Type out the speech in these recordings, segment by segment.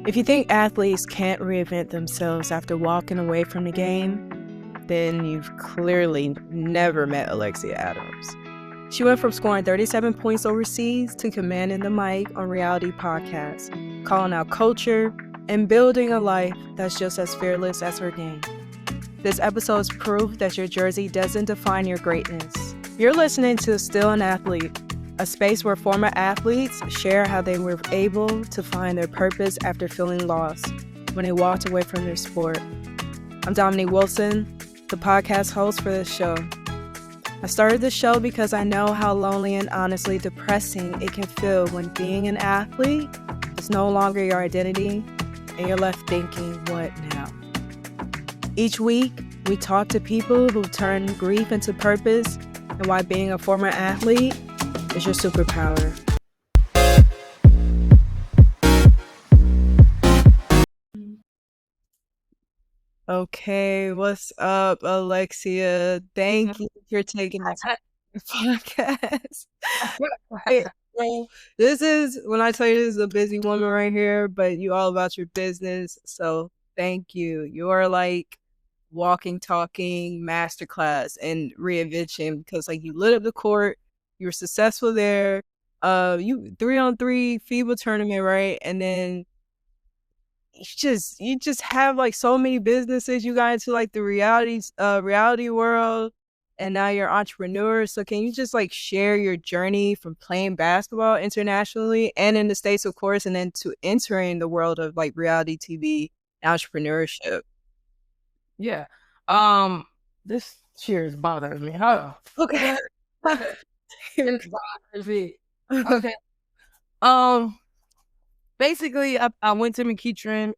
If you think athletes can't reinvent themselves after walking away from the game, then you've clearly never met Alexia Adams. She went from scoring 37 points overseas to commanding the mic on reality podcasts, calling out culture, and building a life that's just as fearless as her game. This episode is proof that your jersey doesn't define your greatness. You're listening to Still an Athlete, a space where former athletes share how they were able to find their purpose after feeling lost when they walked away from their sport. I'm Dominique Wilson, the podcast host for this show. I started this show because I know how lonely and honestly depressing it can feel when being an athlete is no longer your identity and you're left thinking, what now? Each week, we talk to people who've turned grief into purpose and why being a former athlete is your superpower. Okay, what's up, Alexia? Thank you for taking the time for the podcast. Well, this is, when I tell you this is a busy woman right here, but you all about your business, so thank you. You are like walking, talking masterclass in reinvention because like you lit up the court, you were successful there. You 3-on-3 FIBA tournament, right? And then you just have like so many businesses. You got into like the reality world, and now you're an entrepreneur. So can you just like share your journey from playing basketball internationally and in the States, of course, and then to entering the world of like reality TV entrepreneurship? Yeah. This chair is bothering me. Hold on. Okay. It bothers me. Okay. Basically, I went to McEachern.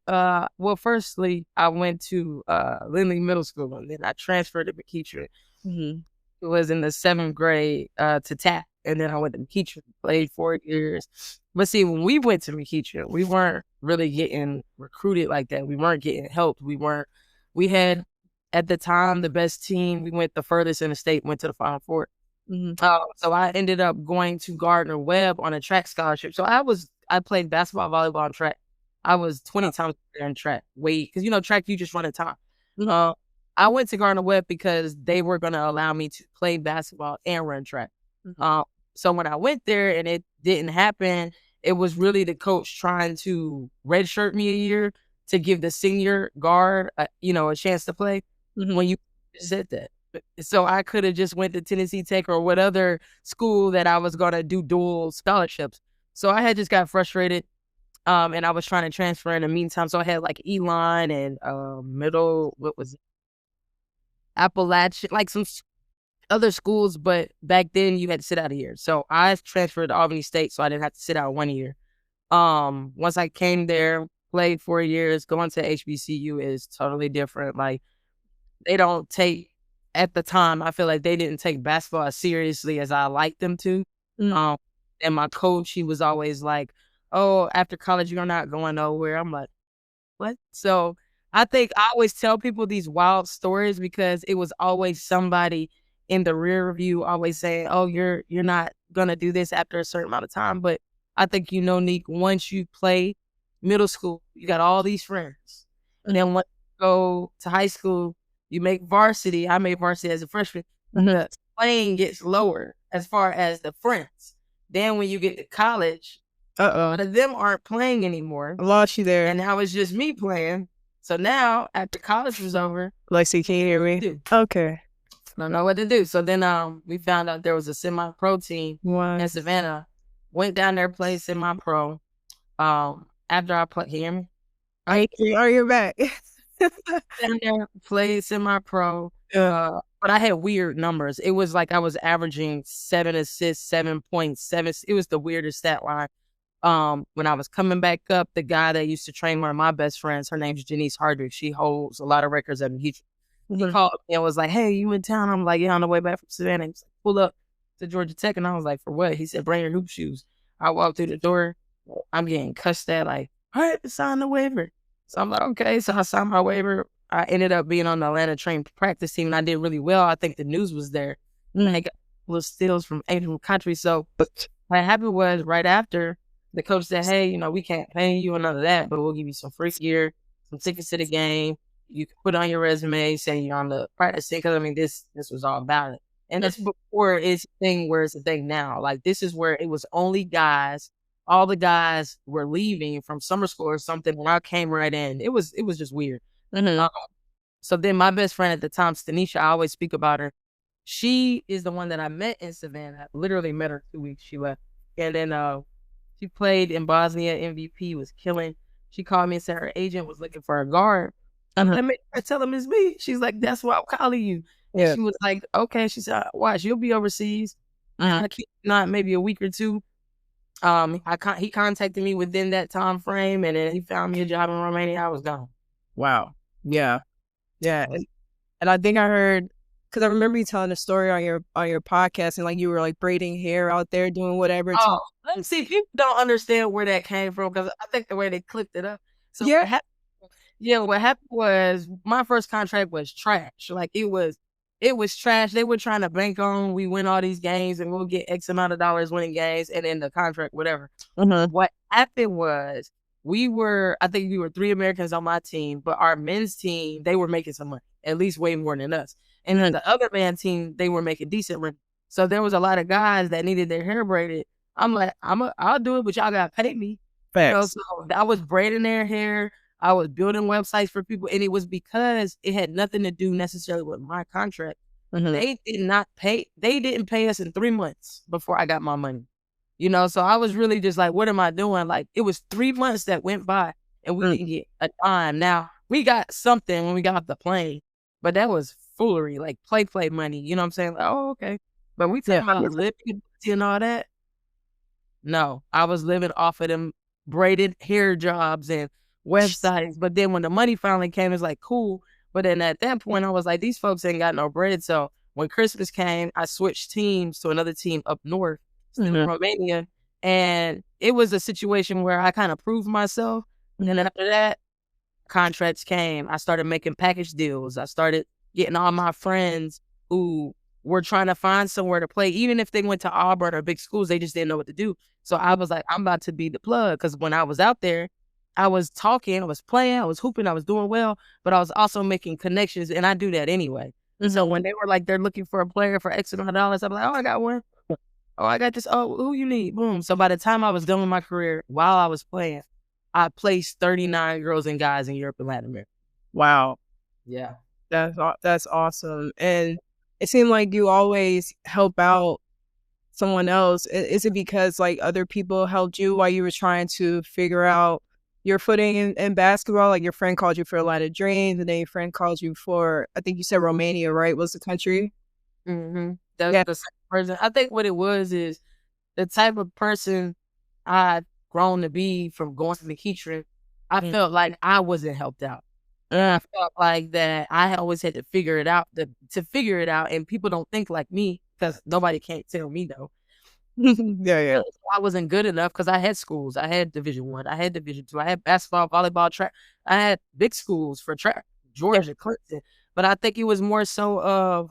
Well, firstly, I went to Lindley Middle School, and then I transferred to McEachern. Mm-hmm. It was in the 7th grade to TAP, and then I went to McEachern, played 4 years. But see, when we went to McEachern, we weren't really getting recruited like that. We weren't getting helped. We had, at the time, the best team. We went the furthest in the state, went to the Final Four. Mm-hmm. So I ended up going to Gardner Webb on a track scholarship. So I played basketball, volleyball, and track. I was 20 times better in track. Because track, you just run a time. I went to Gardner Webb because they were going to allow me to play basketball and run track. Mm-hmm. So when I went there and it didn't happen, it was really the coach trying to redshirt me a year to give the senior guard, a chance to play. Mm-hmm. When you said that. So I could have just went to Tennessee Tech or what other school that I was going to do dual scholarships. So I had just got frustrated, and I was trying to transfer in the meantime. So I had like Elon and Appalachian, like some other schools, but back then you had to sit out a year. So I transferred to Albany State, so I didn't have to sit out 1 year. Once I came there, played 4 years, going to HBCU is totally different. Like they don't take, at the time, I feel like they didn't take basketball as seriously as I liked them to. Mm-hmm. And my coach, he was always like, oh, after college, you're not going nowhere. I'm like, what? So I think I always tell people these wild stories because it was always somebody in the rear view always saying, oh, you're not going to do this after a certain amount of time. But I think, Nick, once you play middle school, you got all these friends. And then once you go to high school, you make varsity. I made varsity as a freshman. The playing gets lower as far as the friends. Then when you get to college, Uh-oh. them aren't playing anymore. I lost you there. And now it's just me playing. So now, after college was over, Lexi, can you hear me? Okay. I don't know what to do. So then we found out there was a semi-pro team in Savannah. Went down there, played semi-pro. After I played, hear me? You're back. Down there, played semi-pro. But I had weird numbers. It was like I was averaging 7 assists, 7.7. It was the weirdest stat line. When I was coming back up, the guy that used to train one of my best friends, her name's Janice Hardwick. She holds a lot of records at me. He called me and was like, hey, you in town? I'm like, yeah, on the way back from Savannah. He's like, pull up to Georgia Tech. And I was like, for what? He said, bring your hoop shoes. I walked through the door. I'm getting cussed at like, all right, sign the waiver. So I'm like, okay. So I signed my waiver. I ended up being on the Atlanta trained practice team, and I did really well. I think the news was there. And I got little steals from Asian countries. So what happened was right after, the coach said, hey, you know, we can't pay you or none of that, but we'll give you some free gear, some tickets to the game. You can put on your resume saying you're on the practice team. Because I mean, this was all about it. And that's before it's a thing where it's a thing now. Like, this is where it was only guys. All the guys were leaving from summer school or something when I came right in. It was just weird. So then my best friend at the time, Stanisha, I always speak about her. She is the one that I met in Savannah. I literally met her 2 weeks she left. And then she played in Bosnia, MVP, was killing. She called me and said her agent was looking for a guard. I tell him it's me. She's like, that's why I'm calling you. And she was like, okay. She said, watch, you'll be overseas. Not maybe a week or two. He contacted me within that time frame, and then he found me a job in Romania. I was gone. Wow. Yeah. Yeah. And I think I heard, because I remember you telling a story on your podcast, and like you were like braiding hair out there doing whatever. Oh, let me see. People don't understand where that came from, because I think the way they clipped it up. So what happened was my first contract was trash. Like, it was trash. They were trying to bank on we win all these games and we'll get X amount of dollars winning games, and then the contract, whatever. What happened was I think we were 3 Americans on my team, but our men's team, they were making some money, at least way more than us. And then the other man team, they were making decent money. So there was a lot of guys that needed their hair braided. I'm like, I'll do it, but y'all gotta pay me. You know, so I was braiding their hair. I was building websites for people, and it was because it had nothing to do necessarily with my contract. They didn't pay us in 3 months before I got my money. You know, so I was really just like, what am I doing? Like, it was 3 months that went by and we didn't get a dime. Now, we got something when we got off the plane, but that was foolery, like play money. You know what I'm saying? Like, oh, okay. But we talking about living and all that. No, I was living off of them braided hair jobs and websites. But then when the money finally came, it's like, cool. But then at that point, I was like, these folks ain't got no bread. So when Christmas came, I switched teams to another team up north in Romania. And it was a situation where I kind of proved myself. And then after that, contracts came. I started making package deals. I started getting all my friends who were trying to find somewhere to play. Even if they went to Auburn or big schools, they just didn't know what to do. So I was like, I'm about to be the plug. Because when I was out there, I was talking, I was playing, I was hooping, I was doing well, but I was also making connections, and I do that anyway. So when they were like, they're looking for a player for X amount of dollars, I'm like, oh, I got one. Oh, I got this. Oh, who you need? Boom. So by the time I was done with my career, while I was playing, I placed 39 girls and guys in Europe and Latin America. Wow. Yeah. That's awesome. And it seemed like you always help out someone else. Is it because like other people helped you while you were trying to figure out your footing in basketball? Like, your friend called you for a lot of dreams, and then your friend called you for, I think you said Romania, right? Was the country? That's the same person. I think what it was is the type of person I'd grown to be from going to McEachern. I felt like I wasn't helped out. I felt like that I always had to figure it out, and people don't think like me, because nobody can't tell me though. Yeah. I wasn't good enough because I had schools. I had Division I, I had Division II, I had basketball, volleyball, track. I had big schools for track, Georgia, Clemson. But I think it was more so of,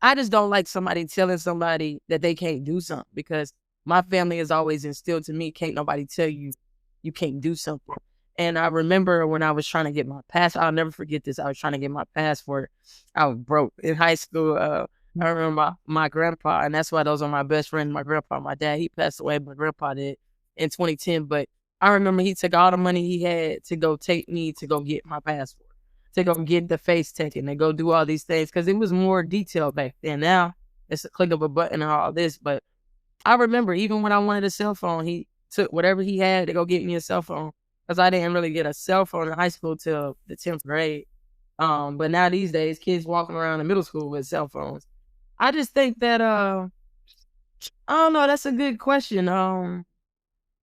I just don't like somebody telling somebody that they can't do something, because my family has always instilled to me, can't nobody tell you you can't do something. And I remember when I was trying to get my passport, I'll never forget this. I was trying to get my passport. I was broke in high school. I remember my grandpa, and that's why those are my best friends. My grandpa, my dad, he passed away. My grandpa did in 2010. But I remember he took all the money he had to go take me to go get my passport, to go get the face taken, and go do all these things, because it was more detailed back then. Now it's a click of a button and all this. But I remember even when I wanted a cell phone, he took whatever he had to go get me a cell phone, because I didn't really get a cell phone in high school till the 10th grade. But now these days, kids walking around in middle school with cell phones. I just think that, I don't know, that's a good question. Ain't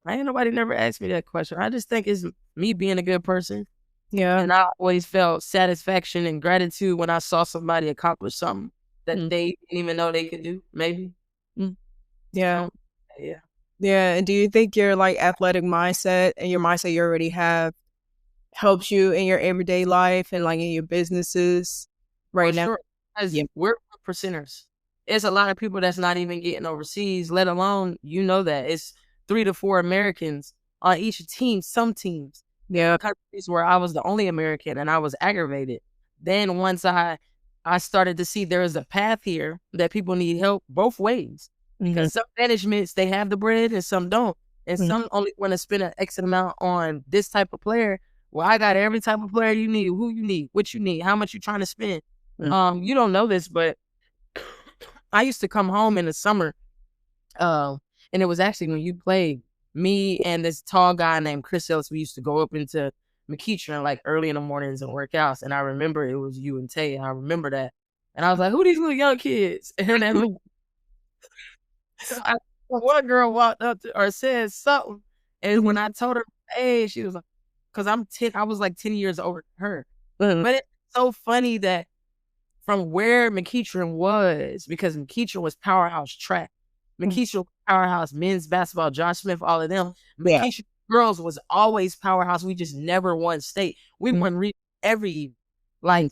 nobody never asked me that question. I just think it's me being a good person. Yeah. And I always felt satisfaction and gratitude when I saw somebody accomplish something that they didn't even know they could do, maybe. Yeah. So, yeah. Yeah. And do you think your like athletic mindset and your mindset you already have helps you in your everyday life and like in your businesses right now? Sure. We're percenters. It's a lot of people that's not even getting overseas, let alone, you know, that it's 3 to 4 Americans on each team. Some teams, countries where I was the only American, and I was aggravated. Then once I started to see there is a path here that people need help both ways. Because some managements, they have the bread and some don't. And some only want to spend an X amount on this type of player. Well, I got every type of player you need, who you need, what you need, how much you trying to spend. You don't know this, but I used to come home in the summer, and it was actually when you played, me and this tall guy named Chris Ellis, we used to go up into McEachern like early in the mornings and work out. And I remember it was you and Tay, and I remember that. And I was like, who these little young kids? And then one girl walked up to, or said something. And when I told her, hey, she was like, because I was like 10 years older than her. But it's so funny that from where McEachern was, because McEachern was powerhouse track. McEachern powerhouse men's basketball, John Smith, all of them. McEachern girls was always powerhouse. We just never won state. We won every year. Like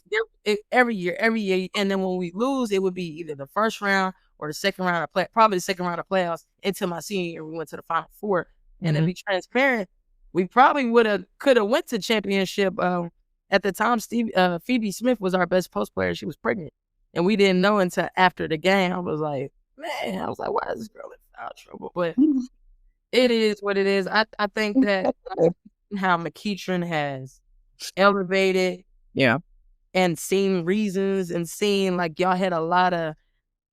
every year. And then when we lose, it would be either the first round or the second round of probably the second round of playoffs. Until my senior year, we went to the Final Four. And to be transparent, we probably could have went to championship. At the time, Phoebe Smith was our best post player. She was pregnant. And we didn't know until after the game. I was like, man, why is this girl in foul trouble? But it is what it is. I think that how McEachern has elevated and seen reasons and seen like y'all had a lot of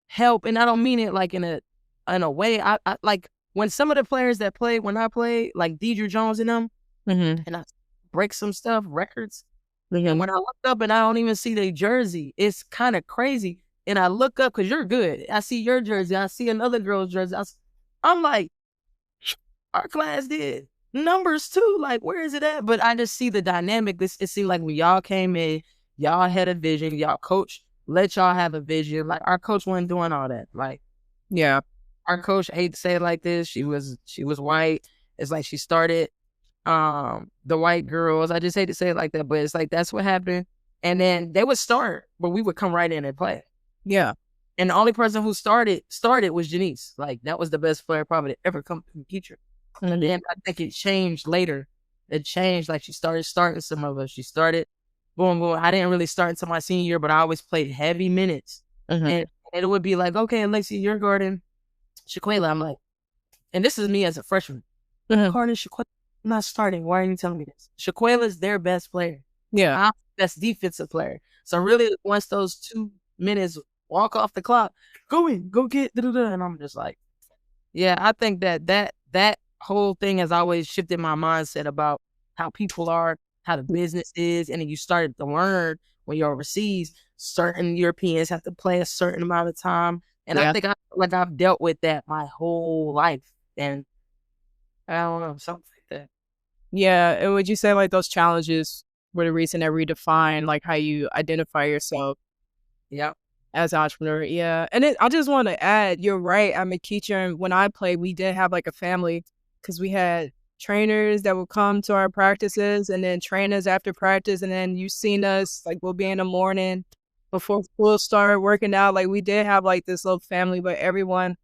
help. And I don't mean it like in a way. I like when some of the players that played when I played, like Deidre Jones and them, and I break some stuff, records. And when I look up and I don't even see their jersey, it's kind of crazy. And I look up because you're good. I see your jersey. I see another girl's jersey. I'm like, our class did numbers too. Like, where is it at? But I just see the dynamic. It seemed like when y'all came in, y'all had a vision. Y'all coach let y'all have a vision. Like, our coach wasn't doing all that. Like, our coach, I hate to say it like this, she was white. It's like she started the white girls. I just hate to say it like that, but it's like that's what happened. And then they would start, but we would come right in and play. And the only person who started was Janice. Like, that was the best player probably to ever come from teacher. And then I think it changed later. It changed. Like, she started starting some of us. She started boom. I didn't really start until my senior year, but I always played heavy minutes. And it would be like, okay, Alexia, you're guarding Shaquela. I'm like, and this is me as a freshman. Guarding Shaquela. I'm not starting. Why are you telling me this? Shaquela's their best player. I'm the best defensive player. So really, once those 2 minutes walk off the clock, go in, go get, and I'm just like, I think that whole thing has always shifted my mindset about how people are, how the business is, and then you started to learn when you're overseas, certain Europeans have to play a certain amount of time, and I think I've dealt with that my whole life, and I don't know, something like that. Yeah, and would you say like those challenges were the reason that redefined like how you identify yourself? As an entrepreneur, and I just want to add, you're right. At McEachern, when I played, we did have like a family because we had trainers that would come to our practices and then train us after practice. And then you've seen us, like we'll be in the morning before school started working out. Like we did have like this little family, but everyone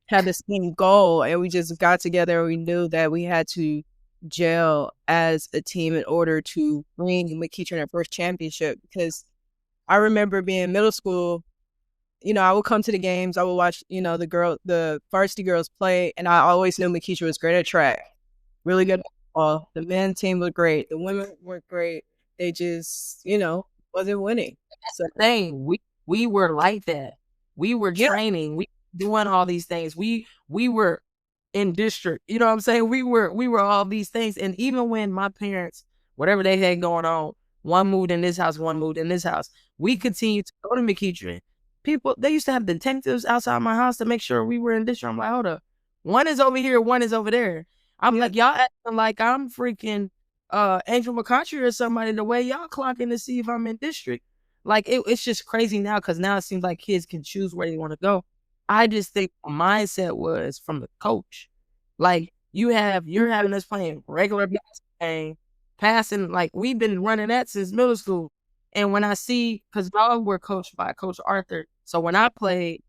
had the same goal. And we just got together and we knew that we had to gel as a team in order to bring McEachern their first championship. Because I remember being in middle school, I would come to the games, I would watch, the varsity girls play, and I always knew McEachern was great at track, really good at football. The men's team was great. The women were great. They just, wasn't winning. That's the thing. We were like that. We were training. We were doing all these things. We were in district. You know what I'm saying? We were all these things. And even when my parents, whatever they had going on, one moved in this house, one moved in this house, we continued to go to McEachern. People, they used to have detectives outside my house to make sure we were in district. I'm like, hold up. One is over here, one is over there. I'm like, y'all acting like I'm freaking Angel McContry or somebody the way y'all clocking to see if I'm in district. Like, it's just crazy now because now it seems like kids can choose where they want to go. I just think the mindset was from the coach. Like, you're having us playing regular basketball, passing, like we've been running that since middle school. And when I see, because y'all were coached by Coach Arthur, so when I played,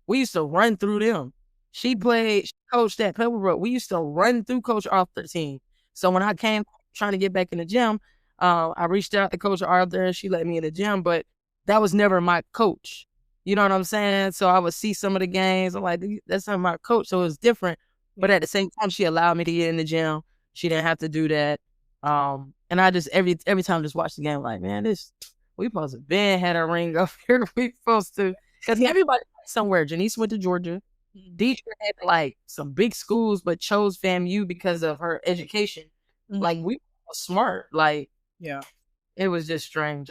we used to run through them. She coached coached at Pebblebrook, we used to run through Coach Arthur's team. So when I came trying to get back in the gym, I reached out to Coach Arthur. She let me in the gym, but that was never my coach. You know what I'm saying? So I would see some of the games. I'm like, that's not my coach. So it was different. But at the same time, she allowed me to get in the gym. She didn't have to do that. And I just every time just watch the game, like, man, we supposed to been had a ring up here. We supposed to, because everybody went somewhere. Janice went to Georgia. Deidre had like some big schools, but chose FAMU because of her education. Like, we were smart. Like, it was just strange.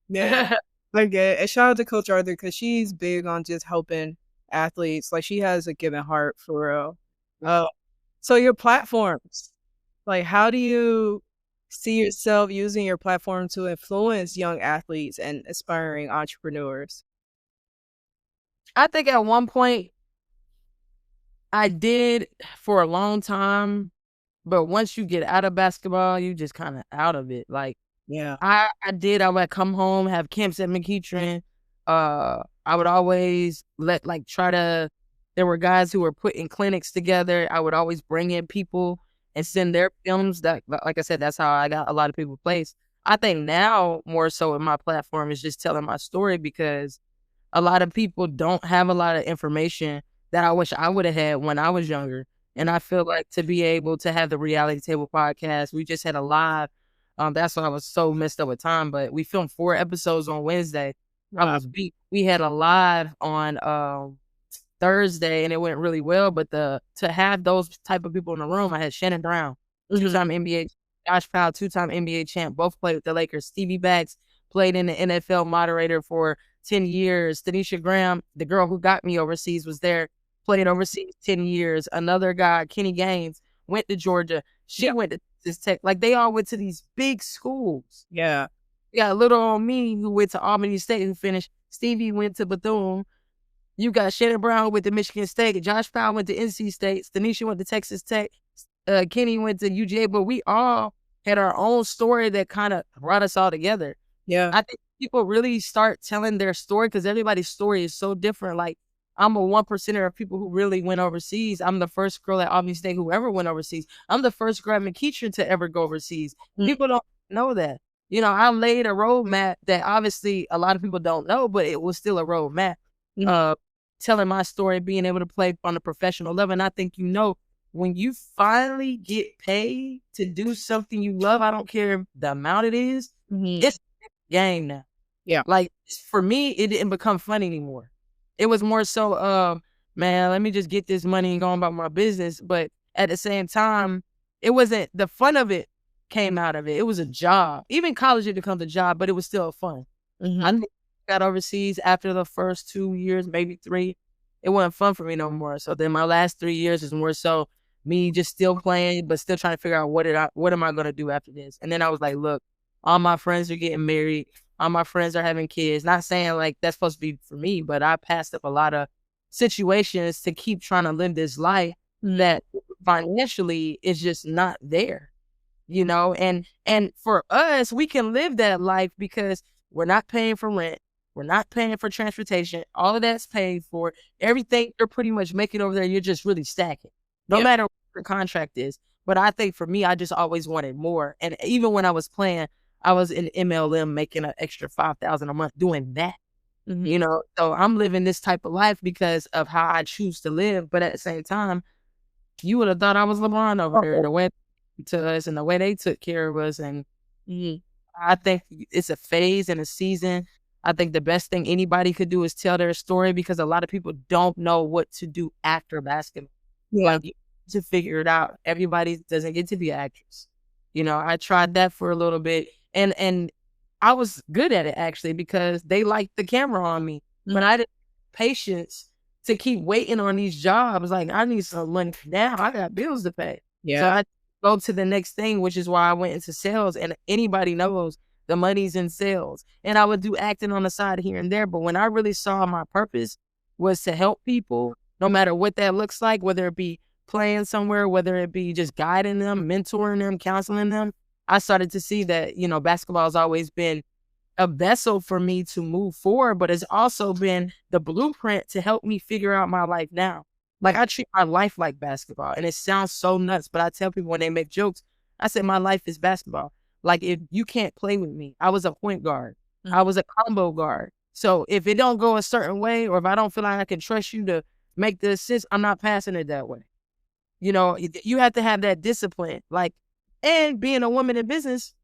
Yeah. Like, and shout out to Coach Arthur, because she's big on just helping athletes. Like, she has a giving heart for real. So your platforms, like, how do you see yourself using your platform to influence young athletes and aspiring entrepreneurs? I think at one point I did for a long time, but once you get out of basketball, you just kind of out of it. Like, I would come home, have camps at McEachern. I would always there were guys who were putting clinics together. I would always bring in people and send their films. That, like I said, that's how I got a lot of people placed. I think now more so in my platform is just telling my story, because a lot of people don't have a lot of information that I wish I would have had when I was younger. And I feel like to be able to have the Reality Table podcast, we just had a live. That's why I was so messed up with time, but we filmed 4 episodes on Wednesday. I was beat. We had a live on Thursday, and it went really well. But to have those type of people in the room, I had Shannon Brown, 2-time NBA, Josh Powell, 2-time NBA champ, both played with the Lakers. Stevie Baggs played in the NFL moderator for 10 years. Tanisha Graham, the girl who got me overseas, was there, played overseas 10 years. Another guy, Kenny Gaines, went to Georgia. She went to Texas Tech. Like, they all went to these big schools. Yeah. You got little old me who went to Albany State and finished. Stevie went to Bethune. You got Shannon Brown who went to Michigan State. Josh Powell went to NC State. Tanisha went to Texas Tech. Kenny went to UGA. But we all had our own story that kind of brought us all together. Yeah. I think people really start telling their story, because everybody's story is so different. Like, I'm a 1%er of people who really went overseas. I'm the first girl at Albany State who ever went overseas. I'm the first girl at McEachern to ever go overseas. People don't know that. You know, I laid a roadmap that obviously a lot of people don't know, but it was still a roadmap. Telling my story, being able to play on a professional level. And I think, you know, when you finally get paid to do something you love, I don't care the amount it is, it's a game now. Yeah. Like, for me, it didn't become fun anymore. It was more so, man, let me just get this money and go on about my business. But at the same time, it wasn't, the fun of it came out of it. It was a job. Even college, it becomes a job, but it was still fun. I got overseas after the first 2 years, maybe 3. It wasn't fun for me no more. So then my last 3 years is more so me just still playing, but still trying to figure out what am I going to do after this? And then I was like, look, all my friends are getting married. All my friends are having kids. Not saying like that's supposed to be for me, but I passed up a lot of situations to keep trying to live this life that financially is just not there, you know? And for us, we can live that life because we're not paying for rent. We're not paying for transportation. All of that's paid for. Everything you're pretty much making over there, you're just really stacking. No matter what your contract is. But I think for me, I just always wanted more. And even when I was playing, I was in MLM making an extra $5,000 a month doing that. You know, so I'm living this type of life because of how I choose to live. But at the same time, you would have thought I was LeBron over there, the way to us and the way they took care of us. And I think it's a phase and a season. I think the best thing anybody could do is tell their story, because a lot of people don't know what to do after basketball. Like, you need to figure it out. Everybody doesn't get to be an actress. You know, I tried that for a little bit, and I was good at it actually, because they liked the camera on me. But I didn't have patience to keep waiting on these jobs. Like, I need some money now. I got bills to pay. So I go to the next thing, which is why I went into sales. And anybody knows the money's in sales. And I would do acting on the side here and there. But when I really saw my purpose was to help people, no matter what that looks like, whether it be playing somewhere, whether it be just guiding them, mentoring them, counseling them, I started to see that, you know, basketball has always been a vessel for me to move forward, but it's also been the blueprint to help me figure out my life now. Like, I treat my life like basketball, and it sounds so nuts, but I tell people when they make jokes, I say my life is basketball. Like, if you can't play with me, I was a point guard. I was a combo guard. So if it don't go a certain way, or if I don't feel like I can trust you to make the assist, I'm not passing it that way. You know, you have to have that discipline. Like, and being a woman in business,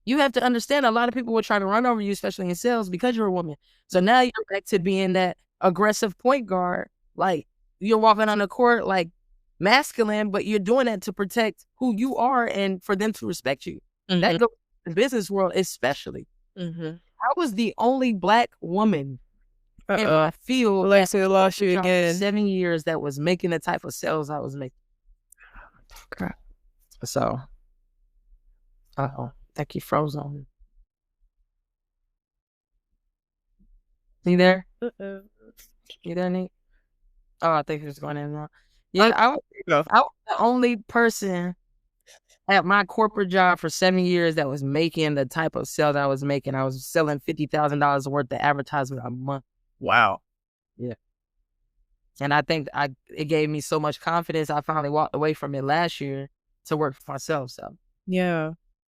you have to understand a lot of people will try to run over you, especially in sales, because you're a woman. So now you're back to being that aggressive point guard. Like, you're walking on the court like masculine, but you're doing that to protect who you are and for them to respect you. That goes in the business world, especially. I was the only Black woman in my field. Alexia lost you again. 7 years that was making the type of sales I was making. Okay. So, think you froze on me. You there? You there, Nate? Oh, I think he was going in wrong. Yeah, I was the only person at my corporate job for 7 years that was making the type of sales I was making. I was selling $50,000 worth of advertisement a month. Wow. Yeah. And I think it gave me so much confidence. I finally walked away from it last year to work for myself. So yeah.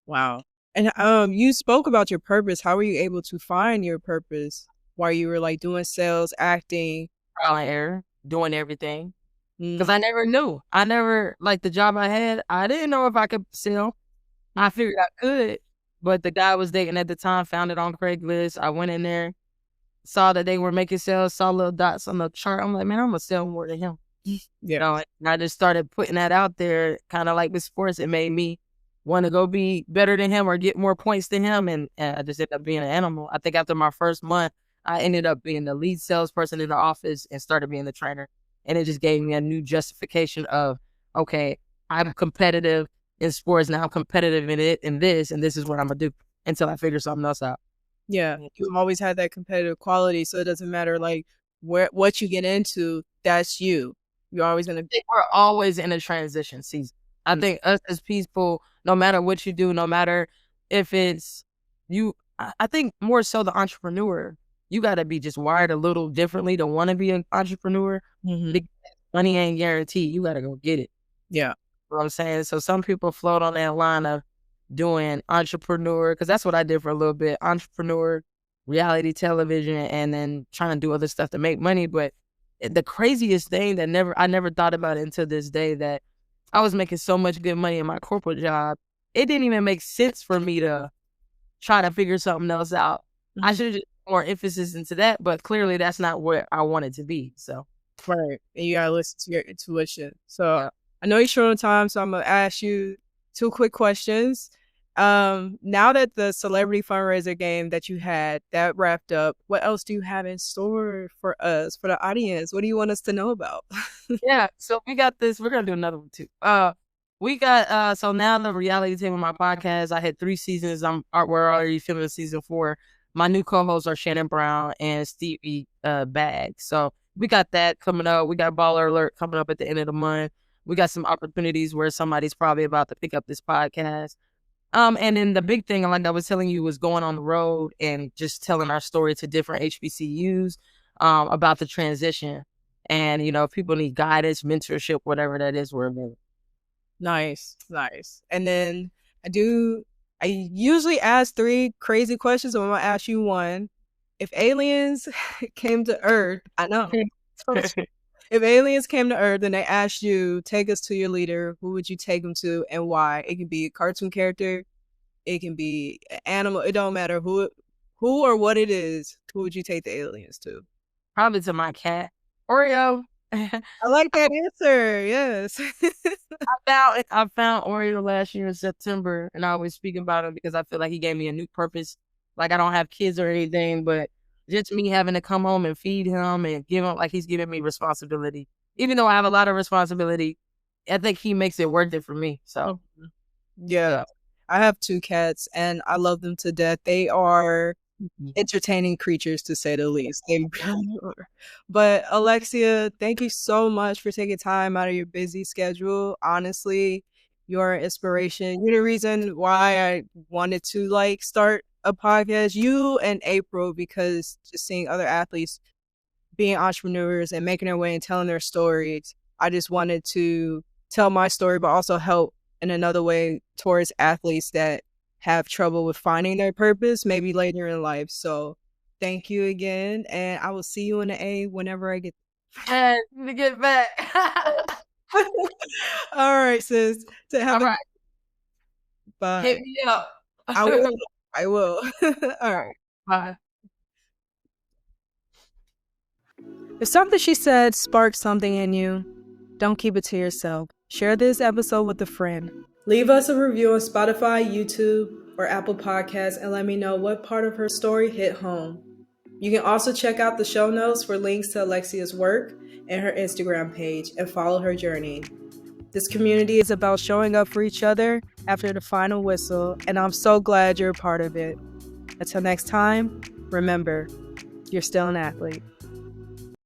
Wow. And you spoke about your purpose. How were you able to find your purpose while you were like doing sales, acting? Trial and error, doing everything. Because I never knew. I never, like the job I had, I didn't know if I could sell. I figured I could, but the guy I was dating at the time found it on Craigslist. I went in there, saw that they were making sales, saw little dots on the chart. I'm like, man, I'm going to sell more than him. You know, and I just started putting that out there, kind of like with sports. It made me want to go be better than him or get more points than him. And I just ended up being an animal. I think after my first month, I ended up being the lead salesperson in the office and started being the trainer. And it just gave me a new justification of, okay, I'm competitive in sports. Now I'm competitive in it and this is what I'm going to do until I figure something else out. Yeah. You always had that competitive quality. So it doesn't matter like what you get into, that's you. You're always going to. We're always in a transition season. I think us as people, no matter what you do, no matter if it's you, I think more so the entrepreneur, you got to be just wired a little differently to want to be an entrepreneur. Because money ain't guaranteed. You got to go get it. Yeah. You know what I'm saying? So some people float on that line of doing entrepreneur, because that's what I did for a little bit. Entrepreneur, reality television, and then trying to do other stuff to make money. But the craziest thing that I never thought about it until this day, that I was making so much good money in my corporate job, it didn't even make sense for me to try to figure something else out. I should have just put more emphasis into that, but clearly that's not where I wanted to be. So right, and you gotta listen to your intuition. So I know you're short on time, so I'm gonna ask you 2 quick questions. Now that the celebrity fundraiser game that you had that wrapped up, what else do you have in store for us, for the audience? What do you want us to know about? Yeah, so we got this. We're gonna do another one too. We got so now the reality team of my podcast. I had 3 seasons. We're already filming season 4. My new co-hosts are Shannon Brown and Stevie Bag. So we got that coming up. We got Baller Alert coming up at the end of the month. We got some opportunities where somebody's probably about to pick up this podcast. And then the big thing, like I was telling you, was going on the road and just telling our story to different HBCUs about the transition. And, you know, if people need guidance, mentorship, whatever that is, we're available. Nice. And then I usually ask 3 crazy questions, so I'm gonna ask you one. If aliens came to Earth, I know. If aliens came to Earth and they asked you, take us to your leader, who would you take them to and why? It can be a cartoon character, it can be an animal, it don't matter who or what it is. Who would you take the aliens to? Probably to my cat, Oreo. I like that answer. Yes. I found Oreo last year in September, and I always speak about him because I feel like he gave me a new purpose. Like, I don't have kids or anything, but just me having to come home and feed him and give him, like, he's giving me responsibility. Even though I have a lot of responsibility, I think he makes it worth it for me. So, yeah. I have 2 cats, and I love them to death. They are entertaining creatures, to say the least. They really are. But Alexia, thank you so much for taking time out of your busy schedule. Honestly, you're an inspiration. You're the reason why I wanted to start a podcast. You and April, because just seeing other athletes being entrepreneurs and making their way and telling their stories. I just wanted to tell my story, but also help in another way towards athletes that have trouble with finding their purpose, maybe later in life. So thank you again. And I will see you in the A whenever I get to get back. All right, sis. All right. Bye. Hit me up. I will. I will. All right. Bye. If something she said sparked something in you, don't keep it to yourself. Share this episode with a friend. Leave us a review on Spotify, YouTube, or Apple Podcasts and let me know what part of her story hit home. You can also check out the show notes for links to Alexia's work and her Instagram page and follow her journey. This community is about showing up for each other after the final whistle, and I'm so glad you're a part of it. Until next time, remember, you're still an athlete.